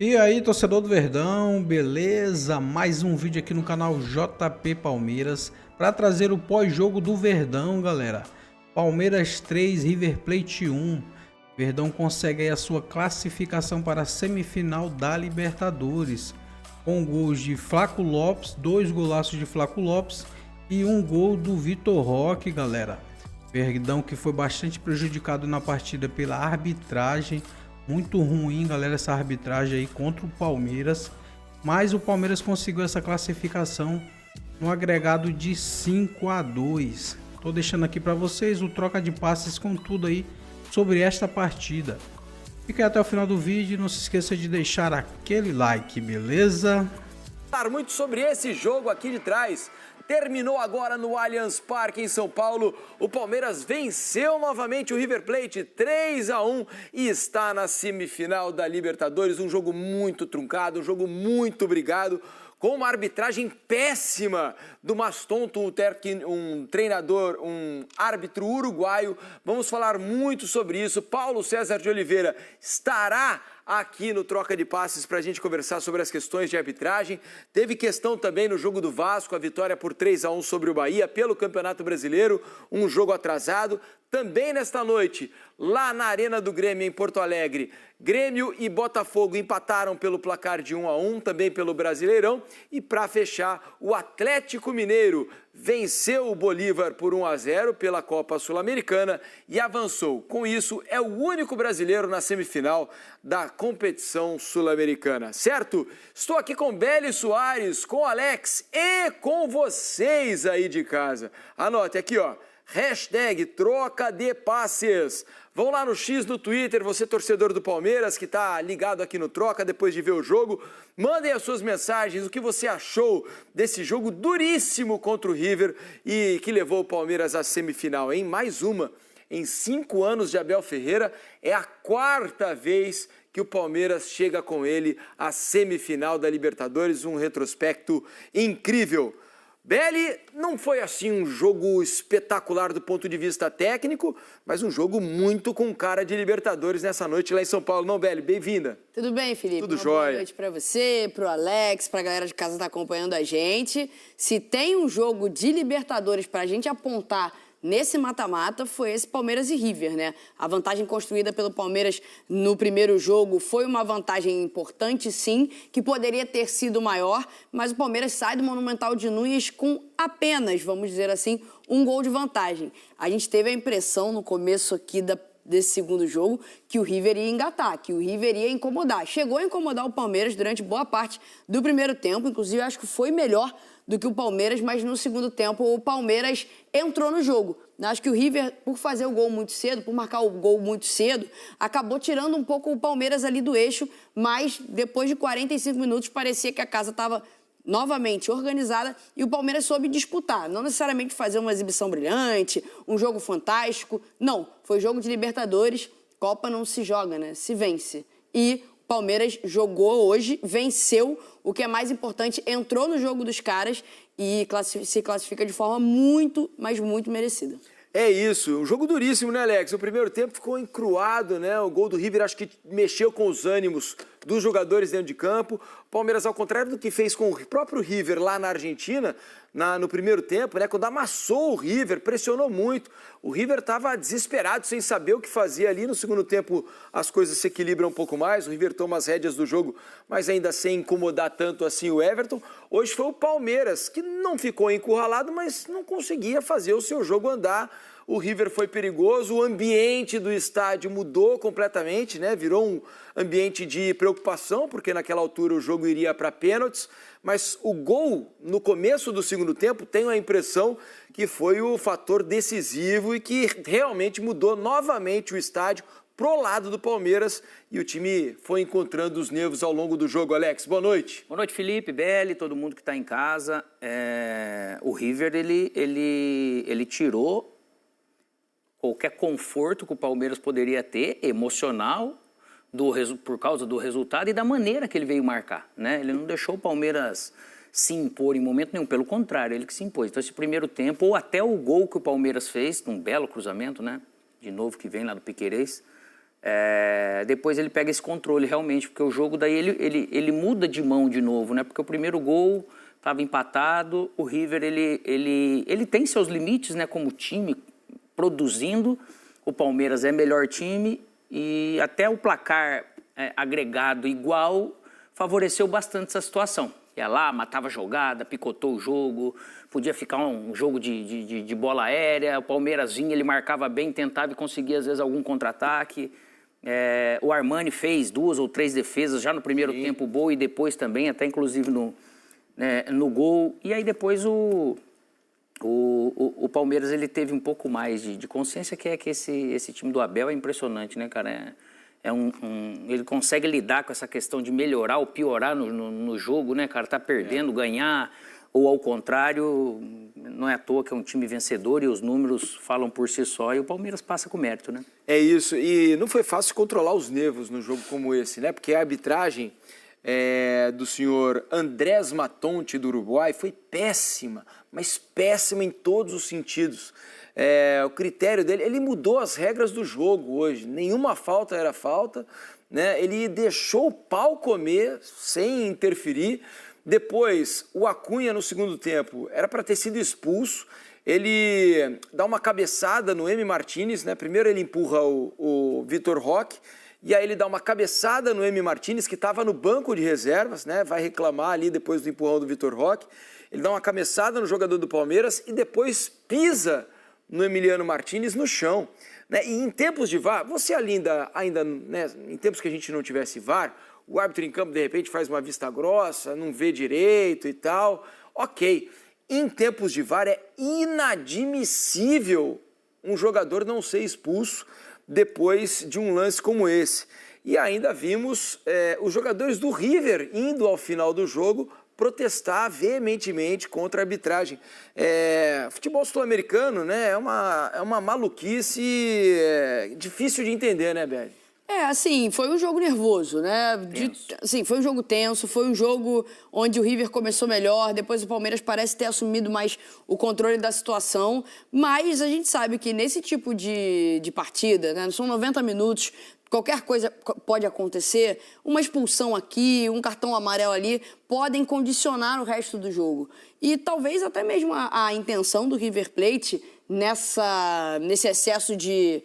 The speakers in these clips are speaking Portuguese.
E aí, torcedor do Verdão, beleza? Mais um vídeo aqui no canal JP Palmeiras para trazer o pós-jogo do Verdão, galera. Palmeiras 3, River Plate 1. Verdão consegue aí a sua classificação para a semifinal da Libertadores, com gols de Flaco Lopes, 2 golaços de Flaco Lopes e um gol do Vitor Roque, galera. Verdão que foi bastante prejudicado na partida pela arbitragem. Muito ruim, galera, essa arbitragem aí contra o Palmeiras. Mas o Palmeiras conseguiu essa classificação no agregado de 5-2. Tô deixando aqui para vocês o troca de passes com tudo aí sobre esta partida. Fique até o final do vídeo e não se esqueça de deixar aquele like, beleza? Falar muito sobre esse jogo aqui de trás. Terminou agora no Allianz Parque em São Paulo. O Palmeiras venceu novamente o River Plate 3-1 e está na semifinal da Libertadores. Um jogo muito truncado, um jogo muito brigado, com uma arbitragem péssima do Mastonto, um treinador, um árbitro uruguaio. Vamos falar muito sobre isso. Paulo César de Oliveira estará aqui no Troca de Passes para a gente conversar sobre as questões de arbitragem. Teve questão também no jogo do Vasco, a vitória por 3-1 sobre o Bahia pelo Campeonato Brasileiro, um jogo atrasado. Também nesta noite, lá na Arena do Grêmio, em Porto Alegre, Grêmio e Botafogo empataram pelo placar de 1-1, também pelo Brasileirão. E para fechar, o Atlético Mineiro venceu o Bolívar por 1-0 pela Copa Sul-Americana e avançou. Com isso, é o único brasileiro na semifinal da competição sul-americana, certo? Estou aqui com Beli Soares, com Alex e com vocês aí de casa. Anote aqui, ó. Hashtag troca de passes. Vão lá no X do Twitter, você torcedor do Palmeiras que está ligado aqui no Troca depois de ver o jogo. Mandem as suas mensagens, o que você achou desse jogo duríssimo contra o River e que levou o Palmeiras à semifinal, hein? Mais uma. Em 5 anos de Abel Ferreira, é a 4ª vez que o Palmeiras chega com ele à semifinal da Libertadores, um retrospecto incrível. Beli, não foi assim um jogo espetacular do ponto de vista técnico, mas um jogo muito com cara de Libertadores nessa noite lá em São Paulo. Não, Beli, bem-vinda. Tudo bem, Felipe? Tudo Uma jóia. boa noite para você, para o Alex, para a galera de casa que está acompanhando a gente. Se tem um jogo de Libertadores para a gente apontar nesse mata-mata, foi esse Palmeiras e River, né? A vantagem construída pelo Palmeiras no primeiro jogo foi uma vantagem importante, sim, que poderia ter sido maior, mas o Palmeiras sai do Monumental de Núñez com apenas, vamos dizer assim, um gol de vantagem. A gente teve a impressão no começo aqui desse segundo jogo que o River ia engatar, que o River ia incomodar. Chegou a incomodar o Palmeiras durante boa parte do primeiro tempo, inclusive acho que foi melhor do que o Palmeiras, mas no segundo tempo o Palmeiras entrou no jogo. Acho que o River, por fazer o gol muito cedo, por marcar o gol muito cedo, acabou tirando um pouco o Palmeiras ali do eixo, mas depois de 45 minutos parecia que a casa estava novamente organizada e o Palmeiras soube disputar. Não necessariamente fazer uma exibição brilhante, um jogo fantástico. Não, foi jogo de Libertadores. Copa não se joga, né? Se vence. E o Palmeiras jogou hoje, venceu, o que é mais importante, entrou no jogo dos caras e se classifica de forma muito, mas muito merecida. É isso, um jogo duríssimo, né, Alex? O primeiro tempo ficou encruado, né? O gol do River acho que mexeu com os ânimos dos jogadores dentro de campo. O Palmeiras, ao contrário do que fez com o próprio River lá na Argentina, no primeiro tempo, né? Quando amassou o River, pressionou muito. O River estava desesperado, sem saber o que fazia ali. No segundo tempo, as coisas se equilibram um pouco mais. O River toma as rédeas do jogo, mas ainda sem incomodar tanto assim o Everton. Hoje foi o Palmeiras, que não ficou encurralado, mas não conseguia fazer o seu jogo andar. O River foi perigoso, o ambiente do estádio mudou completamente, né? Virou um ambiente de preocupação, porque naquela altura o jogo iria para pênaltis, mas o gol no começo do segundo tempo, tenho a impressão que foi o fator decisivo e que realmente mudou novamente o estádio pro lado do Palmeiras e o time foi encontrando os nervos ao longo do jogo. Alex, boa noite. Boa noite, Felipe, Beli, todo mundo que está em casa. O River, ele tirou qualquer conforto que o Palmeiras poderia ter, emocional, por causa do resultado e da maneira que ele veio marcar, né? Ele não deixou o Palmeiras se impor em momento nenhum, pelo contrário, ele que se impôs. Então, esse primeiro tempo, ou até o gol que o Palmeiras fez, um belo cruzamento, né? De novo, que vem lá do Piquerez, Depois ele pega esse controle realmente, porque o jogo daí ele muda de mão de novo, né? Porque o primeiro gol estava empatado, o River ele tem seus limites, né? Como time, produzindo, o Palmeiras é melhor time e até o placar agregado igual favoreceu bastante essa situação. Ia lá, matava a jogada, picotou o jogo, podia ficar um jogo de bola aérea, o Palmeiras vinha, ele marcava bem, tentava e conseguia às vezes algum contra-ataque. O Armani fez 2 ou 3 defesas já no primeiro tempo boa e depois também, até inclusive no gol. E aí depois o Palmeiras ele teve um pouco mais de consciência, que esse time do Abel é impressionante, né, cara? Ele consegue lidar com essa questão de melhorar ou piorar no jogo, né, cara? Tá perdendo, ganhar, ou ao contrário, não é à toa que é um time vencedor e os números falam por si só e o Palmeiras passa com mérito, né? É isso, e não foi fácil controlar os nervos num jogo como esse, né? Porque a arbitragem do senhor Andrés Matonte do Uruguai foi péssima, mas péssima em todos os sentidos. O critério dele, ele mudou as regras do jogo hoje, nenhuma falta era falta, né? Ele deixou o pau comer sem interferir. Depois, o Acunha no segundo tempo era para ter sido expulso, ele dá uma cabeçada no M. Martínez, né? Primeiro ele empurra o Vitor Roque, e aí ele dá uma cabeçada no M. Martínez, que estava no banco de reservas, né? Vai reclamar ali depois do empurrão do Vitor Roque. Ele dá uma cabeçada no jogador do Palmeiras e depois pisa no Emiliano Martínez no chão. Né? E em tempos de VAR, você ainda né, em tempos que a gente não tivesse VAR, o árbitro em campo de repente faz uma vista grossa, não vê direito e tal. Ok, em tempos de VAR é inadmissível um jogador não ser expulso depois de um lance como esse. E ainda vimos os jogadores do River indo ao final do jogo protestar veementemente contra a arbitragem. Futebol sul-americano, né, é uma maluquice difícil de entender, né, Beli? Assim, foi um jogo nervoso, né? Foi um jogo tenso, foi um jogo onde o River começou melhor, depois o Palmeiras parece ter assumido mais o controle da situação, mas a gente sabe que nesse tipo de partida, né, são 90 minutos, qualquer coisa pode acontecer, uma expulsão aqui, um cartão amarelo ali, podem condicionar o resto do jogo. E talvez até mesmo a intenção do River Plate nesse excesso de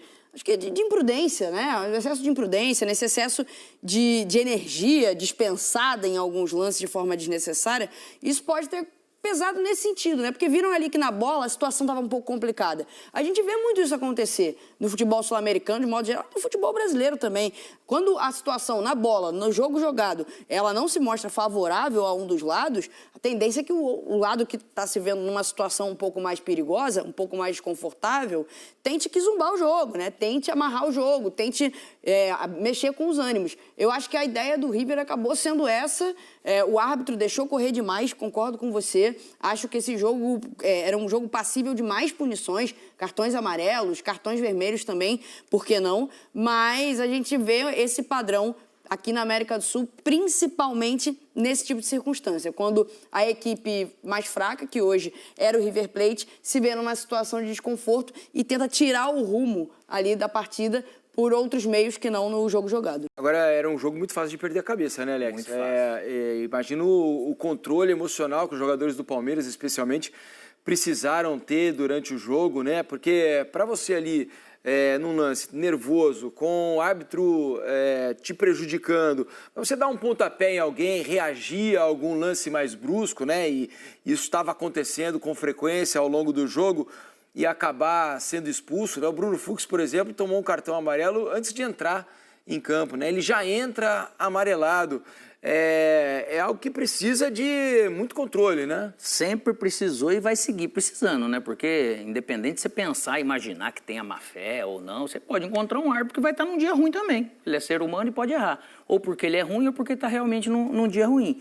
imprudência, né? Excesso de imprudência, nesse excesso de energia dispensada em alguns lances de forma desnecessária, isso pode ter pesado nesse sentido, né? Porque viram ali que na bola a situação estava um pouco complicada. A gente vê muito isso acontecer no futebol sul-americano, de modo geral, no futebol brasileiro também. Quando a situação na bola, no jogo jogado, ela não se mostra favorável a um dos lados, a tendência é que o lado que está se vendo numa situação um pouco mais perigosa, um pouco mais desconfortável, tente que zumbar o jogo, né? Tente amarrar o jogo, tente mexer com os ânimos. Eu acho que a ideia do River acabou sendo essa. O árbitro deixou correr demais, concordo com você. Acho que esse jogo era um jogo passível de mais punições, cartões amarelos, cartões vermelhos também, por que não? Mas a gente vê esse padrão aqui na América do Sul, principalmente nesse tipo de circunstância, quando a equipe mais fraca, que hoje era o River Plate, se vê numa situação de desconforto e tenta tirar o rumo ali da partida por outros meios que não no jogo jogado. Agora, era um jogo muito fácil de perder a cabeça, né, Alex? Muito fácil. Imagino o controle emocional que os jogadores do Palmeiras, especialmente, precisaram ter durante o jogo, né? Porque para você ali, num lance nervoso, com o árbitro te prejudicando, pra você dar um pontapé em alguém, reagir a algum lance mais brusco, né? E isso estava acontecendo com frequência ao longo do jogo, e acabar sendo expulso, né? O Bruno Fux, por exemplo, tomou um cartão amarelo antes de entrar em campo, né? Ele já entra amarelado. É algo que precisa de muito controle, né? Sempre precisou e vai seguir precisando, né? Porque, independente de você pensar, imaginar que tenha má fé ou não, você pode encontrar um árbitro que vai estar num dia ruim também. Ele é ser humano e pode errar. Ou porque ele é ruim ou porque está realmente num dia ruim.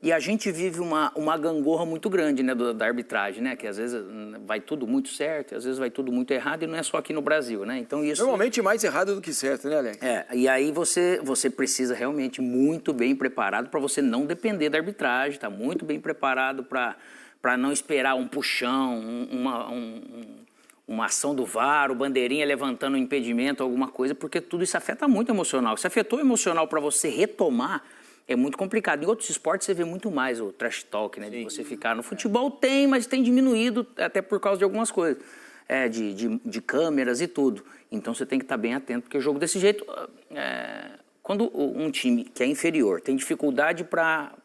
E a gente vive uma gangorra muito grande, né, da arbitragem, né? Que às vezes vai tudo muito certo, às vezes vai tudo muito errado, e não é só aqui no Brasil, né? Então isso... Normalmente mais errado do que certo, né, Alex? E aí você precisa realmente muito bem preparado para você não depender da arbitragem, tá muito bem preparado para não esperar um puxão, uma ação do VAR, o bandeirinha levantando um impedimento, alguma coisa, porque tudo isso afeta muito o emocional. Se afetou o emocional para você retomar, é muito complicado. Em outros esportes você vê muito mais o trash talk, né? De você ficar. No futebol tem, mas tem diminuído até por causa de algumas coisas. De câmeras e tudo. Então você tem que estar bem atento, porque o jogo desse jeito... Quando um time que é inferior tem dificuldade para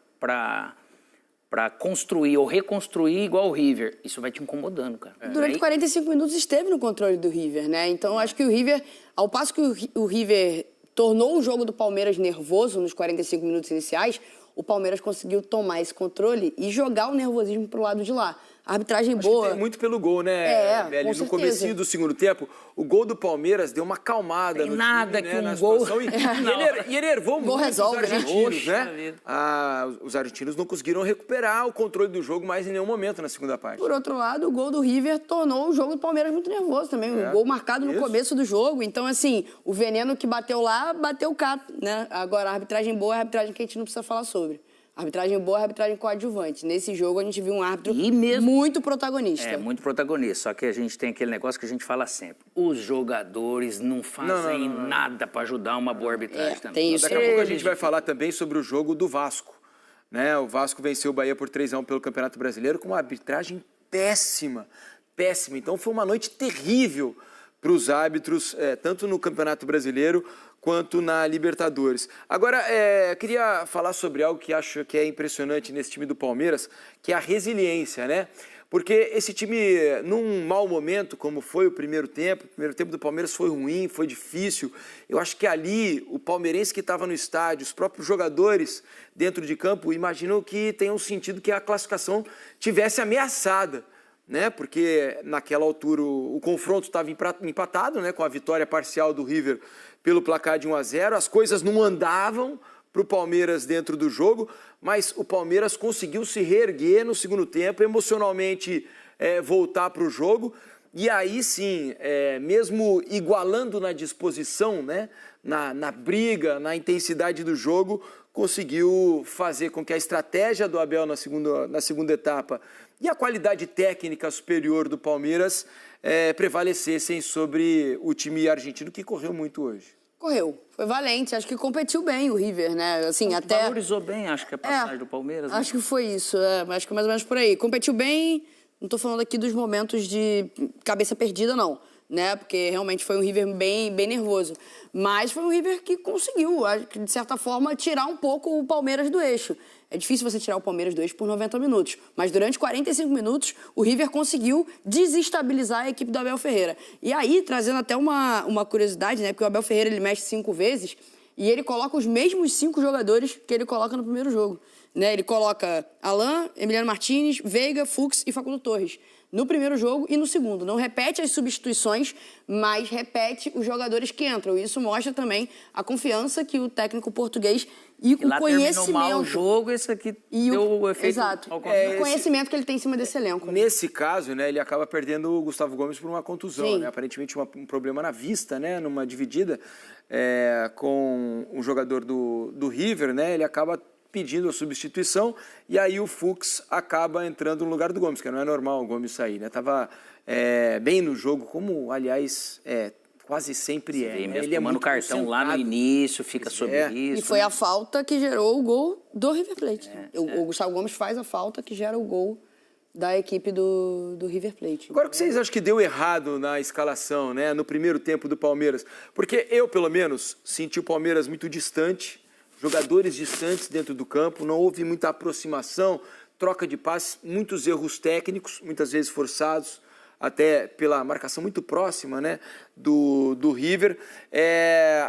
construir ou reconstruir igual o River, isso vai te incomodando, cara. Durante 45 minutos esteve no controle do River, né? Então acho que o River, ao passo que o River tornou o jogo do Palmeiras nervoso nos 45 minutos iniciais, o Palmeiras conseguiu tomar esse controle e jogar o nervosismo pro lado de lá. A arbitragem boa. Tem muito pelo gol, né, Beli? No comecinho do segundo tempo, o gol do Palmeiras deu uma acalmada tem no nada time, que né, um gol... E enervou muito resolve, os argentinos, né? Os argentinos não conseguiram recuperar o controle do jogo mais em nenhum momento na segunda parte. Por outro lado, o gol do River tornou o jogo do Palmeiras muito nervoso também. Um gol marcado no começo do jogo. Então, assim, o veneno que bateu lá, bateu cá, né? Agora, a arbitragem boa é a arbitragem que a gente não precisa falar sobre. A arbitragem boa é a arbitragem coadjuvante. Nesse jogo, a gente viu um árbitro muito protagonista. Muito protagonista. Só que a gente tem aquele negócio que a gente fala sempre. Os jogadores não fazem nada para ajudar uma boa arbitragem também. Tem isso. Daqui a pouco a gente vai falar também sobre o jogo do Vasco, né? O Vasco venceu o Bahia por 3-1 pelo Campeonato Brasileiro com uma arbitragem péssima. Então foi uma noite terrível para os árbitros, tanto no Campeonato Brasileiro quanto na Libertadores. Agora, queria falar sobre algo que acho que é impressionante nesse time do Palmeiras, que é a resiliência, né? Porque esse time, num mau momento, como foi o primeiro tempo do Palmeiras foi ruim, foi difícil. Eu acho que ali, o palmeirense que estava no estádio, os próprios jogadores dentro de campo, imaginam que tenham sentido que a classificação tivesse ameaçada, né? Porque naquela altura o confronto estava empatado, né? Com a vitória parcial do River pelo placar de 1-0, as coisas não andavam para o Palmeiras dentro do jogo, mas o Palmeiras conseguiu se reerguer no segundo tempo, emocionalmente voltar para o jogo, e aí sim, mesmo igualando na disposição, né? Na briga, na intensidade do jogo, conseguiu fazer com que a estratégia do Abel na segunda etapa e a qualidade técnica superior do Palmeiras prevalecessem sobre o time argentino, que correu muito hoje. Correu, foi valente, acho que competiu bem o River, né? Assim, até valorizou bem, acho que a passagem do Palmeiras. Acho que foi isso, acho que mais ou menos por aí. Competiu bem, não tô falando aqui dos momentos de cabeça perdida, não, né? Porque realmente foi um River bem nervoso. Mas foi um River que conseguiu, de certa forma, tirar um pouco o Palmeiras do eixo. É difícil você tirar o Palmeiras do eixo por 90 minutos. Mas durante 45 minutos, o River conseguiu desestabilizar a equipe do Abel Ferreira. E aí, trazendo até uma curiosidade, né? Porque o Abel Ferreira, ele mexe 5 vezes e ele coloca os mesmos 5 jogadores que ele coloca no primeiro jogo, né? Ele coloca Alan, Emiliano Martínez, Veiga, Fux e Facundo Torres no primeiro jogo e no segundo. Não repete as substituições, mas repete os jogadores que entram. E isso mostra também a confiança que o técnico português e o conhecimento... terminou mal o jogo, esse aqui deu o efeito... Exato. O conhecimento que ele tem em cima desse elenco. Nesse caso, né, ele acaba perdendo o Gustavo Gomes por uma contusão, né? Aparentemente um problema na vista, né? Numa dividida com um jogador do River, né? Ele acaba pedindo a substituição, e aí o Fux acaba entrando no lugar do Gomes, que não é normal o Gomes sair, né? Tava bem no jogo, como, aliás, quase sempre é. Mesmo ele tomando cartão lá no início, fica sobre isso. E foi a falta que gerou o gol do River Plate. O Gustavo Gomes faz a falta que gera o gol da equipe do River Plate. Agora, o que vocês acham que deu errado na escalação, né? No primeiro tempo do Palmeiras? Porque eu, pelo menos, senti o Palmeiras muito distante, jogadores distantes dentro do campo, não houve muita aproximação, troca de passes, muitos erros técnicos, muitas vezes forçados, até pela marcação muito próxima, né, do River.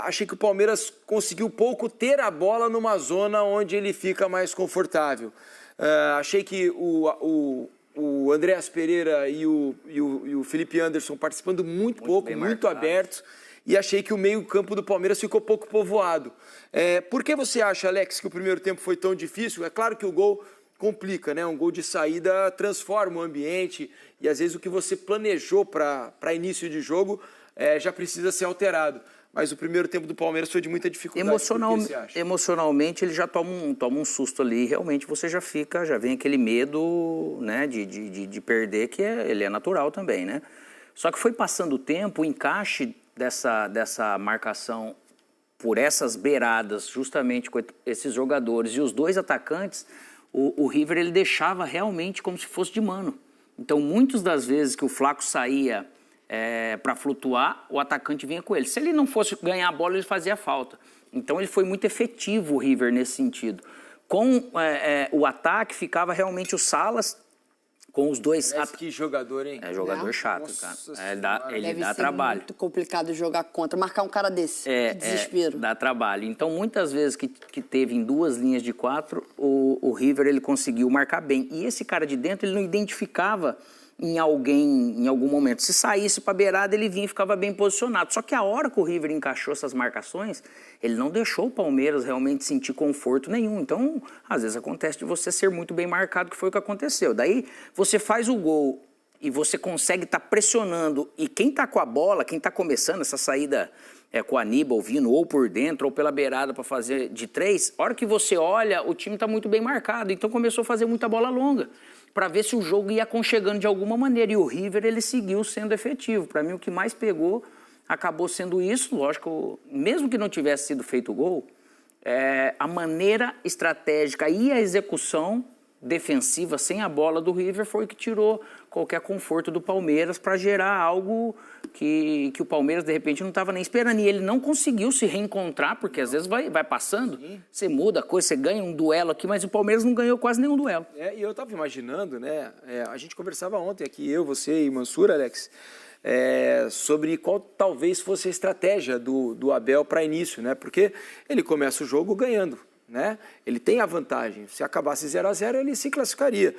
Achei que o Palmeiras conseguiu pouco ter a bola numa zona onde ele fica mais confortável. Achei que o Andréas Pereira e o Felipe Anderson participando muito pouco, muito abertos. E achei que o meio-campo do Palmeiras ficou pouco povoado. Por que você acha, Alex, que o primeiro tempo foi tão difícil? É claro que o gol complica, né? Um gol de saída transforma o ambiente e, às vezes, o que você planejou para início de jogo já precisa ser alterado. Mas o primeiro tempo do Palmeiras foi de muita dificuldade. Emocionalmente, ele já toma um susto ali. Realmente, você já vem aquele medo, né, de perder, que ele é natural também, né? Só que foi passando o tempo, o encaixe dessa marcação por essas beiradas, justamente com esses jogadores e os dois atacantes, o River ele deixava realmente como se fosse de mano. Então, muitas das vezes que o Flaco saía para flutuar, o atacante vinha com ele. Se ele não fosse ganhar a bola, ele fazia falta. Então, ele foi muito efetivo, o River, nesse sentido. Com o ataque, ficava realmente o Salas com os dois... Que jogador, hein? É jogador chato, Nossa cara. Ele Deve dá ser trabalho. muito complicado jogar contra, marcar um cara desse. Que desespero. Dá trabalho. Então, muitas vezes que teve em 2 linhas de 4, o River ele conseguiu marcar bem. E esse cara de dentro, ele não identificava em alguém, em algum momento. Se saísse para a beirada, ele vinha e ficava bem posicionado. Só que a hora que o River encaixou essas marcações, ele não deixou o Palmeiras realmente sentir conforto nenhum. Então, às vezes acontece de você ser muito bem marcado, que foi o que aconteceu. Daí, você faz o gol e você consegue estar pressionando. E quem está com a bola, quem está começando essa saída com o Aníbal vindo ou por dentro ou pela beirada para fazer de 3, a hora que você olha, o time está muito bem marcado. Então, começou a fazer muita bola longa, para ver se o jogo ia aconchegando de alguma maneira. E o River, ele seguiu sendo efetivo. Para mim, o que mais pegou acabou sendo isso. Lógico, mesmo que não tivesse sido feito o gol, a maneira estratégica e a execução defensiva sem a bola do River foi o que tirou qualquer conforto do Palmeiras para gerar algo que o Palmeiras, de repente, não estava nem esperando. E ele não conseguiu se reencontrar, porque às vezes vai passando, você muda a coisa, você ganha um duelo aqui, mas o Palmeiras não ganhou quase nenhum duelo. E eu estava imaginando, né? A gente conversava ontem aqui, eu, você e Mansur, Alex, sobre qual talvez fosse a estratégia do Abel para início, né? Porque ele começa o jogo ganhando, né? Ele tem a vantagem. Se acabasse 0-0, ele se classificaria.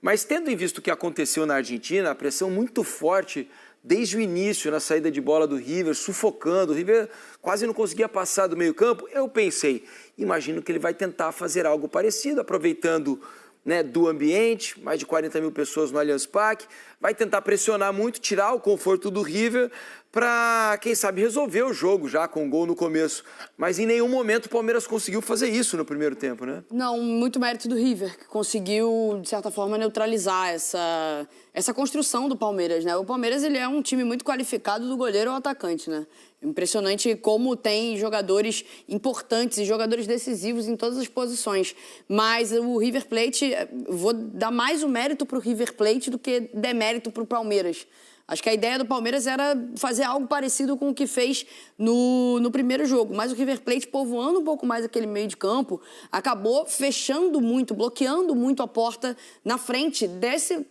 Mas tendo em vista o que aconteceu na Argentina, a pressão muito forte desde o início na saída de bola do River, sufocando, o River quase não conseguia passar do meio campo, eu pensei, imagino que ele vai tentar fazer algo parecido, aproveitando, né, do ambiente, mais de 40 mil pessoas no Allianz Parque, vai tentar pressionar muito, tirar o conforto do River para, quem sabe, resolver o jogo já com um gol no começo. Mas em nenhum momento o Palmeiras conseguiu fazer isso no primeiro tempo, né? Não, muito mérito do River, que conseguiu, de certa forma, neutralizar essa construção do Palmeiras, né? O Palmeiras, ele é um time muito qualificado do goleiro ao atacante, né? Impressionante como tem jogadores importantes e jogadores decisivos em todas as posições. Mas o River Plate, vou dar mais o mérito para o River Plate do que demérito para o Palmeiras. Acho que a ideia do Palmeiras era fazer algo parecido com o que fez no primeiro jogo. Mas o River Plate, povoando um pouco mais aquele meio de campo, acabou fechando muito, bloqueando muito a porta na frente desse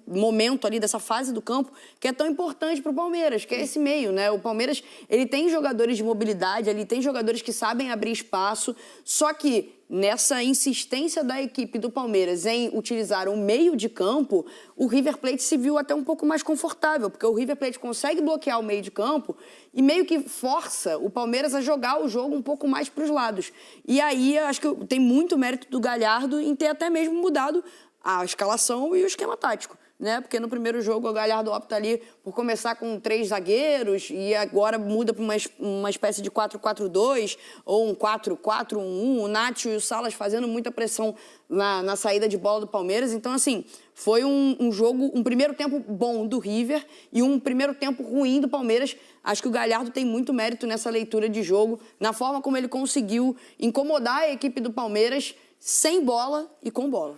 momento ali, dessa fase do campo, que é tão importante para o Palmeiras, que é esse meio, né? O Palmeiras, ele tem jogadores de mobilidade, ele tem jogadores que sabem abrir espaço, só que nessa insistência da equipe do Palmeiras em utilizar o meio de campo, o River Plate se viu até um pouco mais confortável, porque o River Plate consegue bloquear o meio de campo e meio que força o Palmeiras a jogar o jogo um pouco mais para os lados. E aí, eu acho que tem muito mérito do Galhardo em ter até mesmo mudado a escalação e o esquema tático, né? Porque no primeiro jogo o Galhardo opta ali por começar com 3 zagueiros e agora muda para uma espécie de 4-4-2 ou um 4-4-1-1, o Nacho e o Salas fazendo muita pressão na saída de bola do Palmeiras. Então, assim, foi um jogo, um primeiro tempo bom do River e um primeiro tempo ruim do Palmeiras. Acho que o Galhardo tem muito mérito nessa leitura de jogo, na forma como ele conseguiu incomodar a equipe do Palmeiras sem bola e com bola.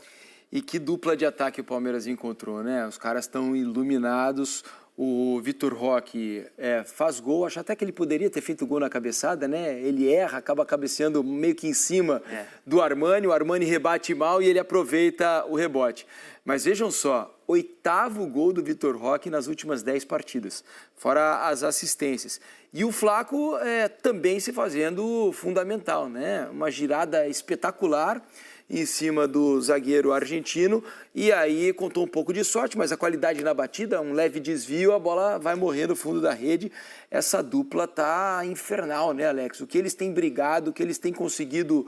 E que dupla de ataque o Palmeiras encontrou, né? Os caras estão iluminados. O Vitor Roque faz gol, acho até que ele poderia ter feito gol na cabeçada, né? Ele erra, acaba cabeceando meio que em cima do Armani, o Armani rebate mal e ele aproveita o rebote. Mas vejam só, 8º gol do Vitor Roque nas últimas 10 partidas, fora as assistências. E o Flaco também se fazendo fundamental, né? Uma girada espetacular em cima do zagueiro argentino, e aí contou um pouco de sorte, mas a qualidade na batida, um leve desvio, a bola vai morrer no fundo da rede. Essa dupla tá infernal, né, Alex? O que eles têm brigado, o que eles têm conseguido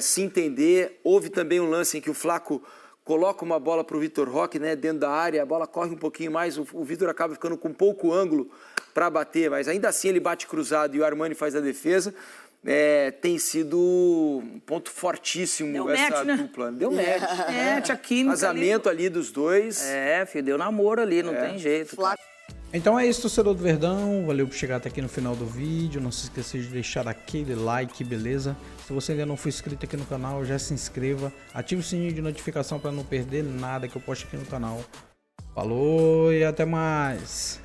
se entender. Houve também um lance em que o Flaco coloca uma bola para o Vitor Roque, né, dentro da área, a bola corre um pouquinho mais, o Vitor acaba ficando com pouco ângulo para bater, mas ainda assim ele bate cruzado e o Armani faz a defesa. Tem sido um ponto fortíssimo deu essa match, né? dupla. Deu match. Tinha química Casamento ali dos dois. filho, deu namoro ali, não tem jeito. Flaco. Então é isso, torcedor do Verdão, valeu por chegar até aqui no final do vídeo, não se esqueça de deixar aquele like, beleza? Se você ainda não for inscrito aqui no canal, já se inscreva, ative o sininho de notificação para não perder nada que eu posto aqui no canal. Falou e até mais!